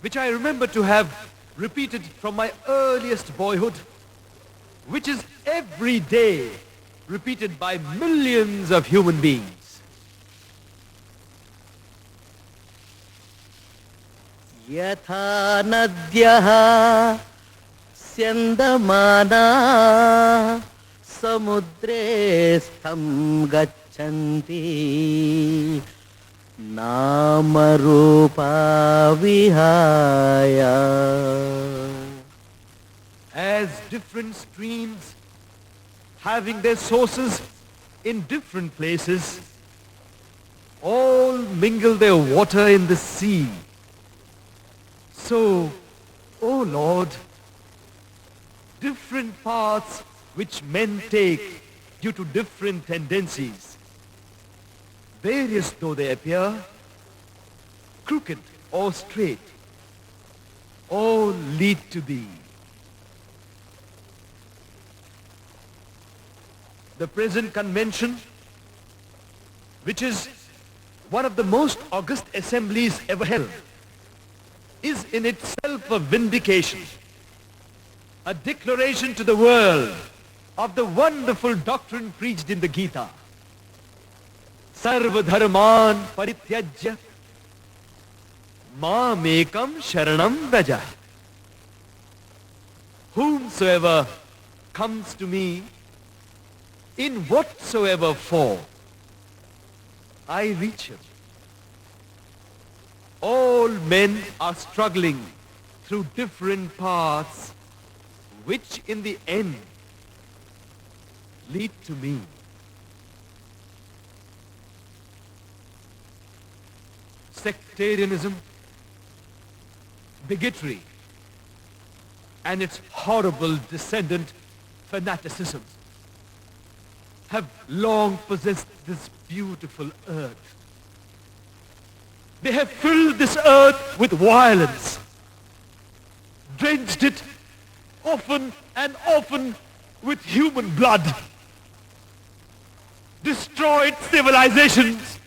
which I remember to have repeated from my earliest boyhood, which is every day repeated by millions of human beings. यथा नद्यः स्यन्दमाना समुद्रे स्थं गच्छन्ति नामरूपा विहाय. As different streams having their sources in different places all mingle their water in the sea, so, O Lord, different paths which men take due to different tendencies, various though they appear, crooked or straight, all lead to thee. The present convention, which is one of the most august assemblies ever held, is in itself a vindication, a declaration to the world of the wonderful doctrine preached in the Gita. Sarva dharman parityajya mamekam sharanam vraja. Whomsoever comes to me in whatsoever form, I reach him. All men are struggling through different paths, which in the end lead to me. Sectarianism, bigotry, and its horrible descendant, fanaticism, have long possessed this beautiful earth. They have filled this earth with violence, drenched it often and often with human blood, destroyed civilizations,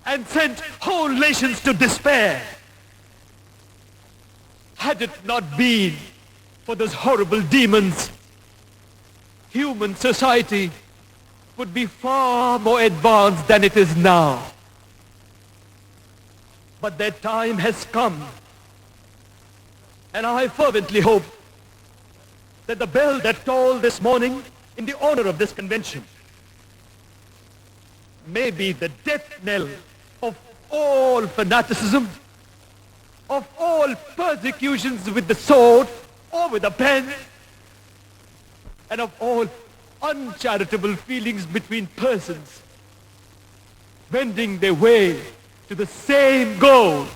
and sent whole nations to despair. Had it not been for those horrible demons, human society would be far more advanced than it is now. But their time has come, and I fervently hope that the bell that tolled this morning in the honor of this convention may be the death knell of all fanaticism, of all persecutions with the sword or with a pen, and of all uncharitable feelings between persons wending their way to the same goal.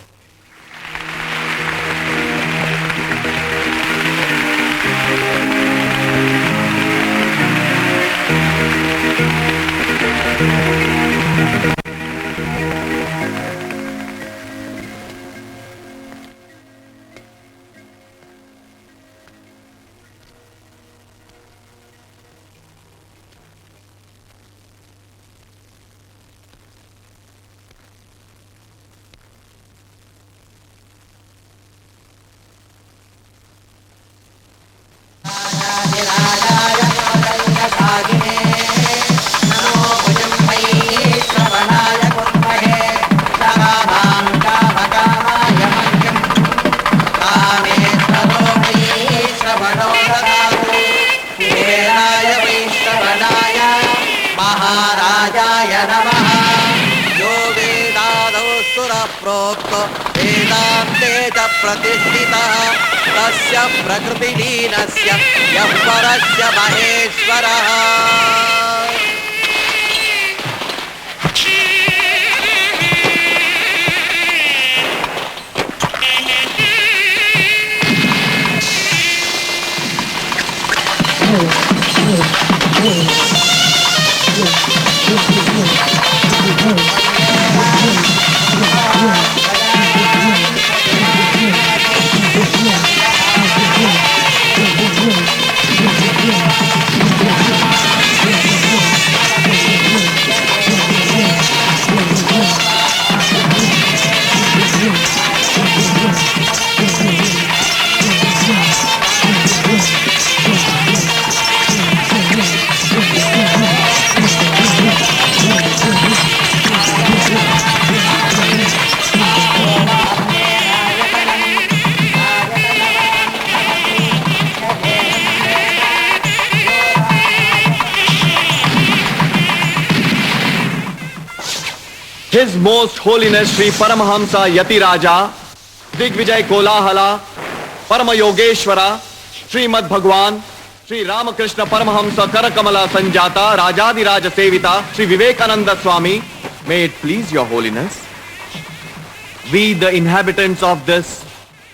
राजाय नमः यो वेदादौ सुरप्रोक्तो वेदान्ते च प्रतिष्ठितः तस्य प्रकृतिलीनस्य यः परस्य महेश्वरः His Most Holiness Sri Paramahamsa Yatiraja, Digvijay Kolahala, Parama Yogeshwara, Srimad Bhagwan, Sri Ramakrishna Paramahamsa Karakamala Sanjata, Rajadiraja Sevita, Sri Vivekananda Swami, may it please your holiness, we the inhabitants of this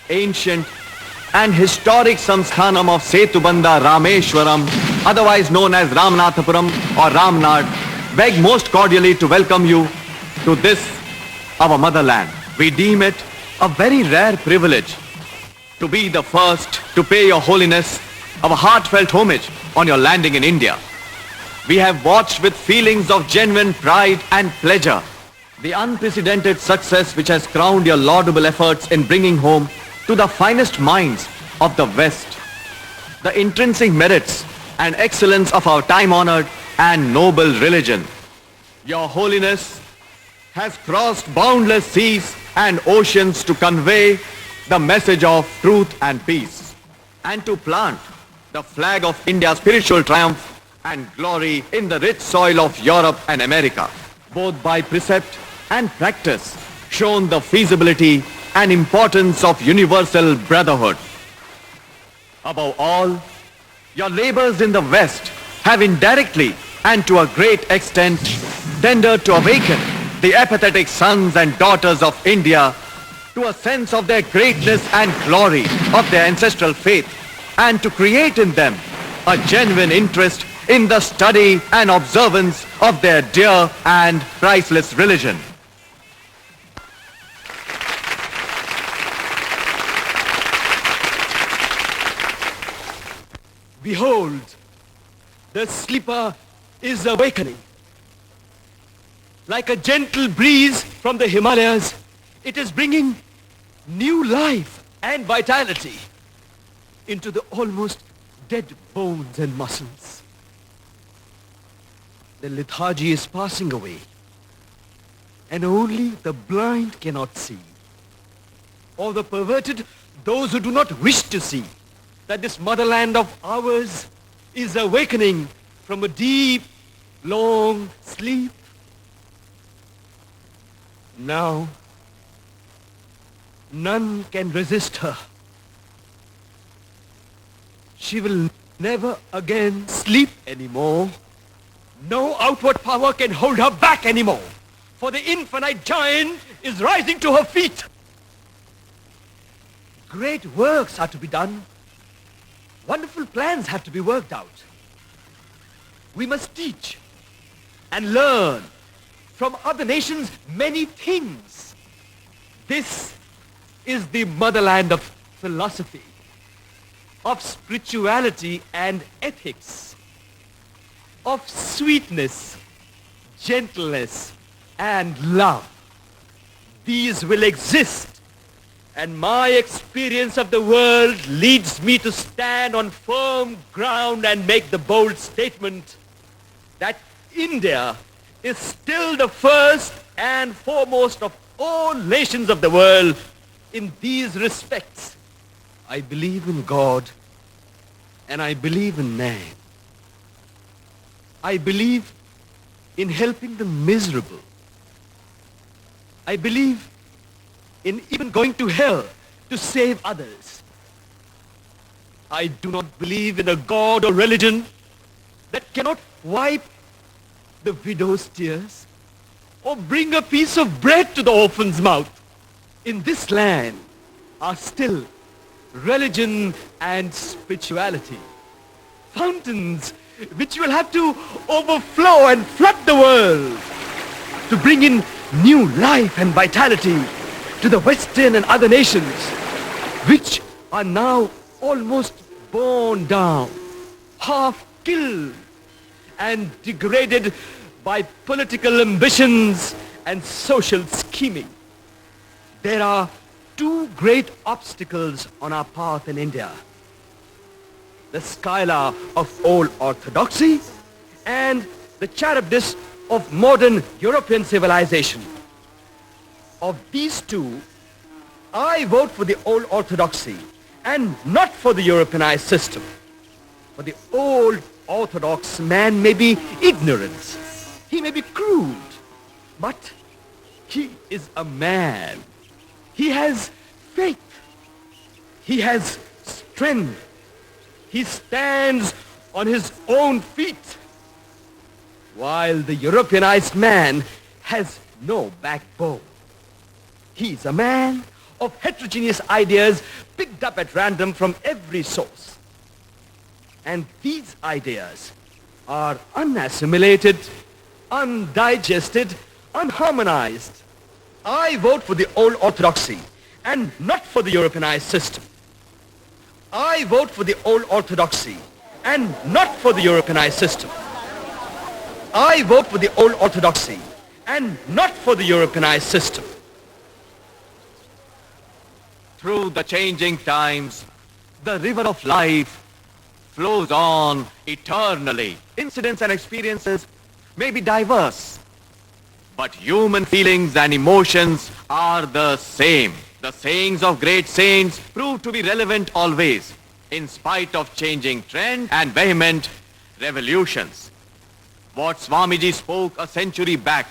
ancient and historic Samsthanam of Setubandha Rameshwaram, otherwise known as Ramanathapuram or Ramnad, beg most cordially to welcome you to this, our motherland. We deem it a very rare privilege to be the first to pay your holiness our heartfelt homage on your landing in India. We have watched with feelings of genuine pride and pleasure the unprecedented success which has crowned your laudable efforts in bringing home to the finest minds of the West the intrinsic merits and excellence of our time-honored and noble religion. Your holiness has crossed boundless seas and oceans to convey the message of truth and peace, and to plant the flag of India's spiritual triumph and glory in the rich soil of Europe and America. Both by precept and practice, shown the feasibility and importance of universal brotherhood. Above all, your labors in the West have indirectly and to a great extent tendered to awaken the apathetic sons and daughters of India to a sense of their greatness and glory of their ancestral faith, and to create in them a genuine interest in the study and observance of their dear and priceless religion. Behold, the sleeper is awakening. Like a gentle breeze from the Himalayas, it is bringing new life and vitality into the almost dead bones and muscles. The lethargy is passing away, and only the blind cannot see, or the perverted, those who do not wish to see, that this motherland of ours is awakening from a deep, long sleep. Now, none can resist her. She will never again sleep anymore. No outward power can hold her back anymore, for the infinite giant is rising to her feet. Great works are to be done. Wonderful plans have to be worked out. We must teach and learn from other nations many things. This is the motherland of philosophy, of spirituality and ethics, of sweetness, gentleness, and love. These will exist, and my experience of the world leads me to stand on firm ground and make the bold statement that India is still the first and foremost of all nations of the world in these respects. I believe in God, and I believe in man. I believe in helping the miserable. I believe in even going to hell to save others. I do not believe in a God or religion that cannot wipe the widow's tears or bring a piece of bread to the orphan's mouth. In this land are still religion and spirituality, fountains which will have to overflow and flood the world to bring in new life and vitality to the Western and other nations, which are now almost borne down, half killed and degraded by political ambitions and social scheming. There are two great obstacles on our path in India: the skylar of old orthodoxy and the Charybdis of modern European civilization. Of these two, I vote for the old orthodoxy and not for the Europeanized system. For the old orthodox man may be ignorant, he may be crude, but he is a man. He has faith, he has strength, he stands on his own feet, while the Europeanized man has no backbone. He's a man of heterogeneous ideas picked up at random from every source. And these ideas are unassimilated, undigested, unharmonized. I vote for the old orthodoxy and not for the Europeanized system. I vote for the old orthodoxy and not for the Europeanized system. I vote for the old orthodoxy and not for the Europeanized system. Through the changing times, the river of life flows on eternally. Incidents and experiences may be diverse, but human feelings and emotions are the same. The sayings of great saints prove to be relevant always, in spite of changing trend and vehement revolutions. What Swamiji spoke a century back,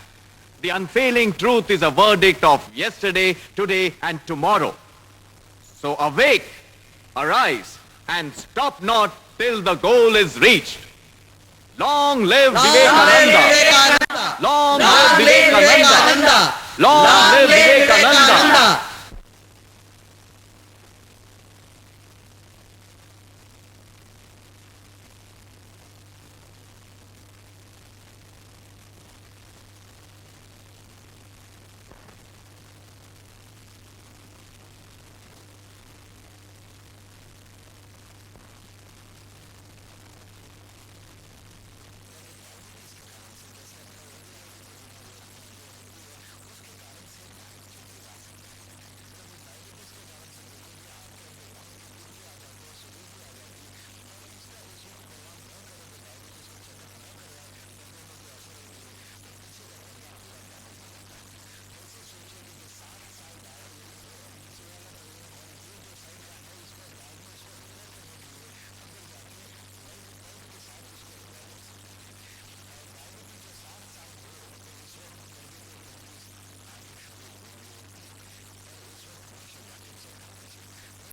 the unfailing truth is a verdict of yesterday, today, and tomorrow. So awake, arise, and stop not till the goal is reached. Long live Vivekananda! Long live Vivekananda! Long live Vivekananda!